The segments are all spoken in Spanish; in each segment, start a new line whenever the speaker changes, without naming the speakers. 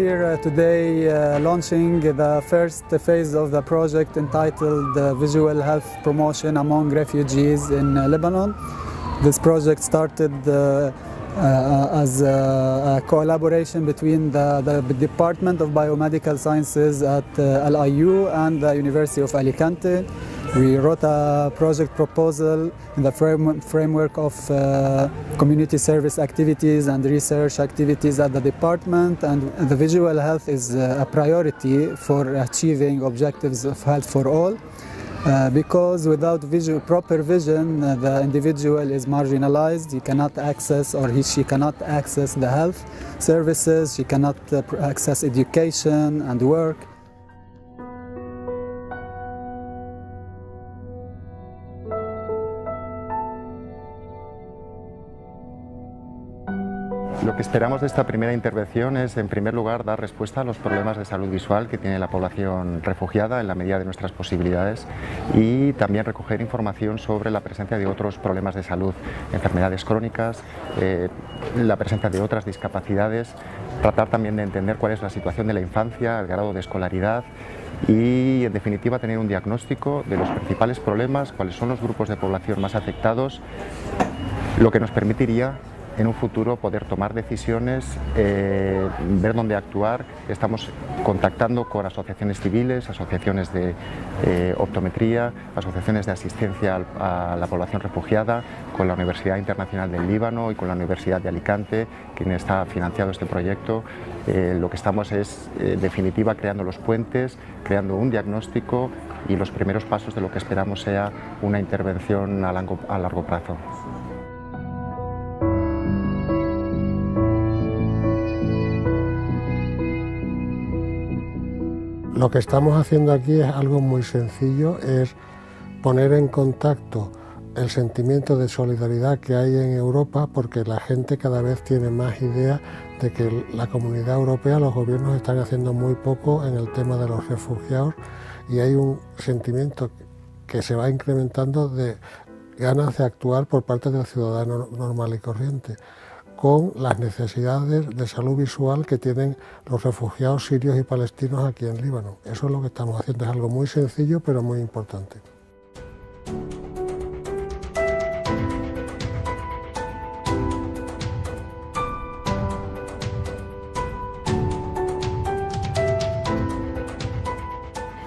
here today launching the first phase of the project entitled Visual Health Promotion Among Refugees in Lebanon. This project started as a collaboration between the Department of Biomedical Sciences at LIU and the University of Alicante. We wrote a project proposal in the framework of community service activities and research activities at the department, and the visual health is a priority for achieving objectives of health for all. Because without proper vision, the individual is marginalized. He cannot access, or she cannot access the health services, she cannot access education and work.
Lo que esperamos de esta primera intervención es, en primer lugar, dar respuesta a los problemas de salud visual que tiene la población refugiada en la medida de nuestras posibilidades, y también recoger información sobre la presencia de otros problemas de salud, enfermedades crónicas, la presencia de otras discapacidades, tratar también de entender cuál es la situación de la infancia, el grado de escolaridad y, en definitiva, tener un diagnóstico de los principales problemas, cuáles son los grupos de población más afectados, lo que nos permitiría en un futuro poder tomar decisiones, ver dónde actuar. Estamos contactando con asociaciones civiles, asociaciones de optometría, asociaciones de asistencia a la población refugiada, con la Universidad Internacional del Líbano y con la Universidad de Alicante, quien está financiado este proyecto. Lo que estamos es, en definitiva, creando los puentes, creando un diagnóstico y los primeros pasos de lo que esperamos sea una intervención a largo plazo.
Lo que estamos haciendo aquí es algo muy sencillo, es poner en contacto el sentimiento de solidaridad que hay en Europa, porque la gente cada vez tiene más idea de que la comunidad europea, los gobiernos están haciendo muy poco en el tema de los refugiados, y hay un sentimiento que se va incrementando de ganas de actuar por parte del ciudadano normal y corriente, con las necesidades de salud visual que tienen los refugiados sirios y palestinos aquí en Líbano. Eso es lo que estamos haciendo, es algo muy sencillo pero muy importante.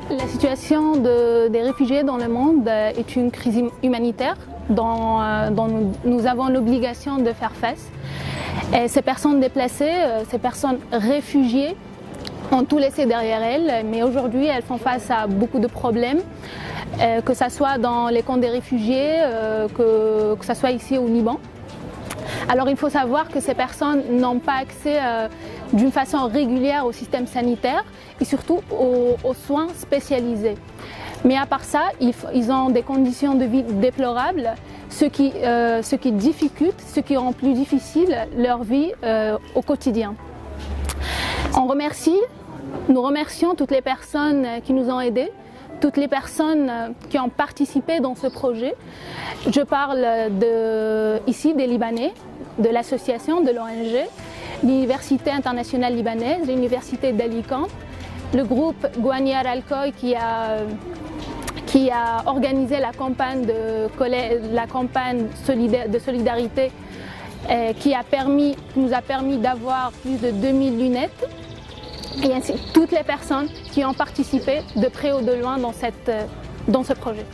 La situation des réfugiés dans le monde est une crise humanitaire dont nous avons l'obligation de faire face. Et ces personnes déplacées, ces personnes réfugiées ont tout laissé derrière elles, mais aujourd'hui elles font face à beaucoup de problèmes, que ce soit dans les camps des réfugiés, que ce soit ici au Liban. Alors il faut savoir que ces personnes n'ont pas accès d'une façon régulière au système sanitaire et surtout aux soins spécialisés. Mais à part ça, ils ont des conditions de vie déplorables, ce qui difficulte, ce qui rend plus difficile leur vie au quotidien. Nous remercions toutes les personnes qui nous ont aidés, toutes les personnes qui ont participé dans ce projet. Je parle ici des Libanais, de l'association, de l'ONG, l'Université internationale libanaise, l'Université d'Alicante, le groupe Gouaniar Alcoy qui a organisé la campagne de solidarité qui nous a permis d'avoir plus de 2000 lunettes, et ainsi toutes les personnes qui ont participé de près ou de loin dans ce projet.